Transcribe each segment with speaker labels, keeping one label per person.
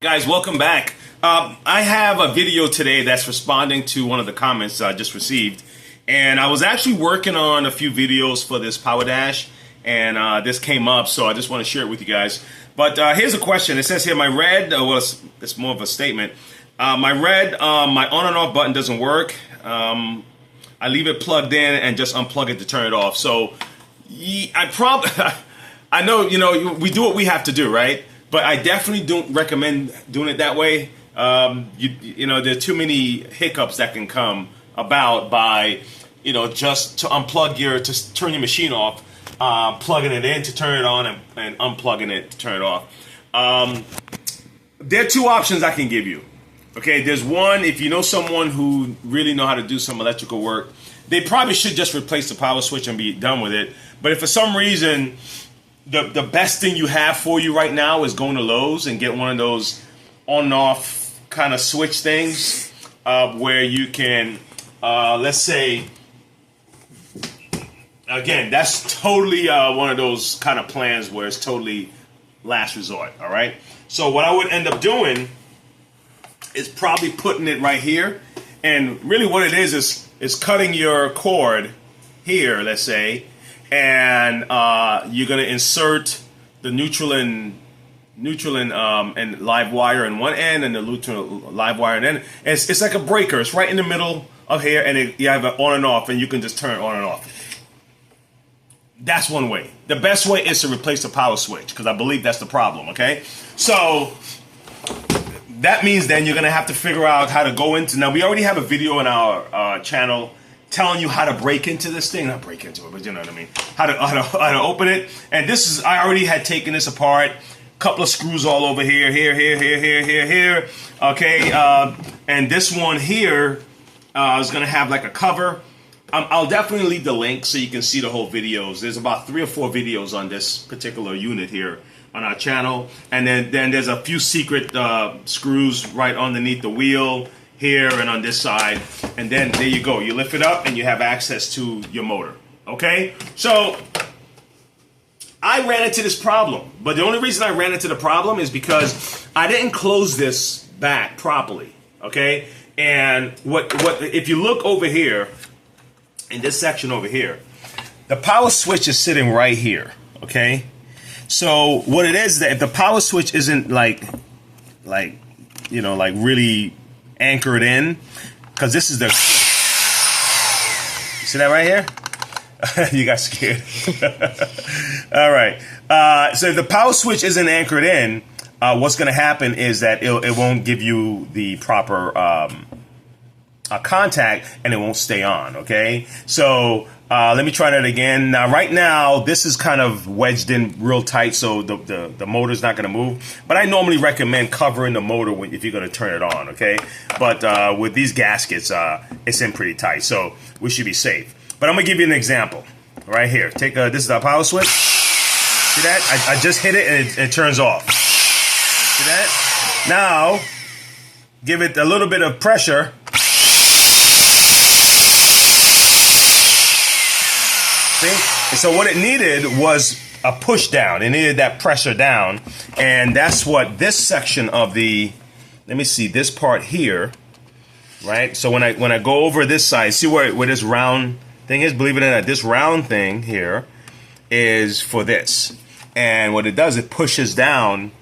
Speaker 1: Guys, welcome back. I have a video today that's responding to one of the comments I just received. And I was actually working on a few videos for this Power Dash, and this came up, so I just want to share it with you guys. But here's a question. It says here, my red, well, it's more of a statement. My red, my on and off button doesn't work. I leave it plugged in and just unplug it to turn it off. So I know, we do what we have to do, right? But I definitely don't recommend doing it that way. There are too many hiccups that can come about by, just to to turn your machine off, plugging it in to turn it on and unplugging it to turn it off. There are two options I can give you. Okay, there's one, if you know someone who really know how to do some electrical work, they probably should just replace the power switch and be done with it. But if for some reason, the best thing you have for you right now is going to Lowe's and get one of those on and off kind of switch things where you can, let's say, again, that's totally one of those kind of plans where it's totally last resort, all right? So what I would end up doing is probably putting it right here. And really what it is cutting your cord here, let's say, and you're going to insert the neutral and live wire in one end and the neutral live wire in the end. It's like a breaker. It's right in the middle of here, and you have it on and off, and you can just turn it on and off. That's one way. The best way is to replace the power switch, because I believe that's the problem, okay? So that means then you're going to have to figure out how to go into... Now, we already have a video on our channel telling you how to break into this thing. Not break into it, but you know what I mean. How to open it. And this is... I already had taken this apart. Couple of screws all over here. Okay. And this one here is going to have like a cover. I'll definitely leave the link so you can see the whole videos. There's about 3 or 4 videos on this particular unit here on our channel. And then there's a few secret screws right underneath the wheel here and on this side. And then there you go. You lift it up and you have access to your motor. Okay? So I ran into this problem. But the only reason I ran into the problem is because I didn't close this back properly. Okay? And what if you look over here, in this section over here, the power switch is sitting right here. Okay? So what it is that if the power switch isn't like really anchored in, because this is the, you see that right here? You got scared. All right. So if the power switch isn't anchored in, what's going to happen is that it won't give you the proper contact, and it won't stay on. Okay. So let me try that again. Now, right now, this is kind of wedged in real tight, so the motor's not going to move. But I normally recommend covering the motor if you're going to turn it on, okay? But with these gaskets, it's in pretty tight, so we should be safe. But I'm going to give you an example right here. This is the power switch. See that? I just hit it, and it turns off. See that? Now, give it a little bit of pressure. See? And so what it needed was a push down. It needed that pressure down. And that's what this section of the, let me see, this part here, right? So when I go over this side, see where this round thing is? Believe it or not, this round thing here is for this. And what it does, it pushes down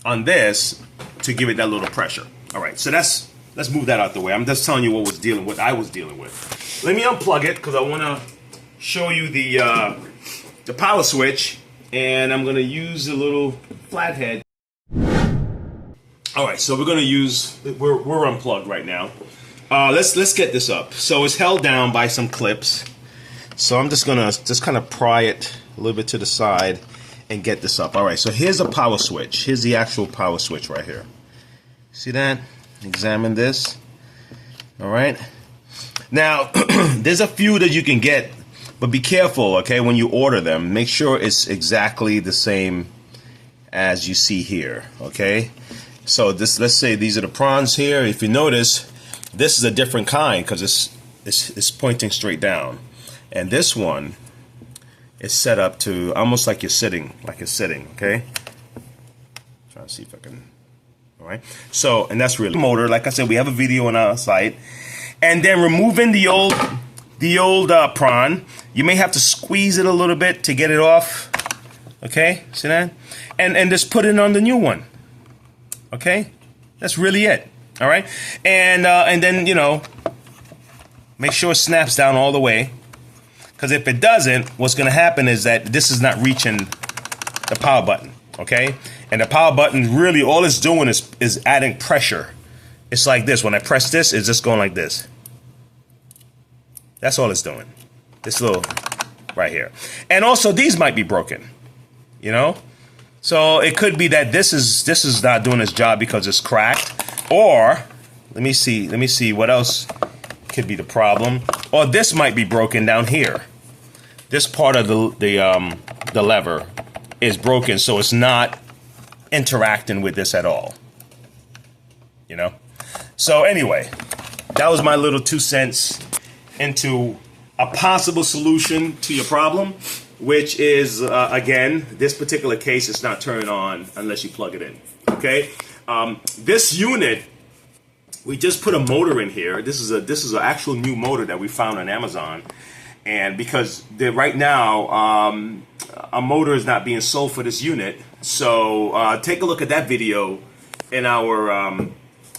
Speaker 1: on this to give it that little pressure. All right, so let's move that out the way. I'm just telling you what I was dealing with. Let me unplug it because I want to show you the power switch, and I'm going to use a little flathead. All right, so we're unplugged right now. Let's get this up. So it's held down by some clips. So I'm just gonna kind of pry it a little bit to the side and get this up. All right, so here's a power switch. Here's the actual power switch right here. See that? Examine this. All right. Now, there's a few that you can get, but be careful, okay, when you order them. Make sure it's exactly the same as you see here, okay? So let's say these are the prongs here. If you notice, this is a different kind because it's pointing straight down. And this one is set up to almost like you're sitting, okay? Trying to see if I can, All right. So, and that's really motor. Like I said, we have a video on our site. And then removing the old prawn. You may have to squeeze it a little bit to get it off. Okay, see that? And just put it on the new one. Okay, that's really it. All right, and then, you know, make sure it snaps down all the way. Because if it doesn't, what's going to happen is that this is not reaching the power button. Okay, and the power button really all it's doing is adding pressure. It's like this. When I press this, it's just going like this. That's all it's doing. This little right here. And also these might be broken. You know? So it could be that this is not doing its job because it's cracked. Or let me see what else could be the problem. Or this might be broken down here. This part of the lever is broken, so it's not interacting with this at all. You know? So anyway, that was my little 2 cents into a possible solution to your problem, which is, again, this particular case is not turned on unless you plug it in, okay? This unit, we just put a motor in here. This is an actual new motor that we found on Amazon, and because right now, a motor is not being sold for this unit, so take a look at that video in our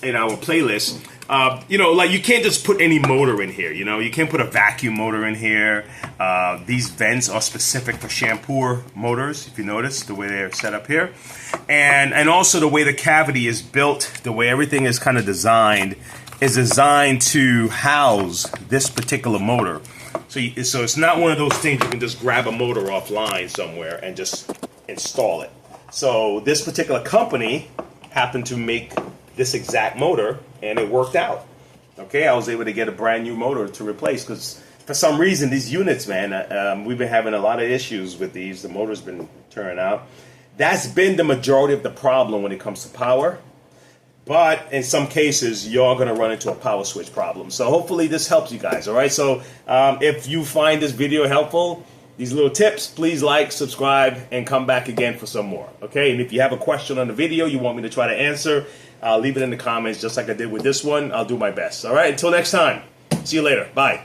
Speaker 1: playlist. You know, like you can't just put any motor in here, you know, you can't put a vacuum motor in here. These vents are specific for shampoo motors, if you notice the way they're set up here. And also the way the cavity is built, the way everything is kind of designed, is designed to house this particular motor. So it's not one of those things you can just grab a motor offline somewhere and just install it. So this particular company happened to make this exact motor, and it worked out. Okay, I was able to get a brand new motor to replace, because for some reason these units, man, we've been having a lot of issues with these. The motor's been turning out. That's been the majority of the problem when it comes to power. But in some cases, you're going to run into a power switch problem. So hopefully this helps you guys, all right? So if you find this video helpful, these little tips, please like, subscribe, and come back again for some more, okay? And if you have a question on the video you want me to try to answer, leave it in the comments just like I did with this one. I'll do my best, all right? Until next time, see you later. Bye.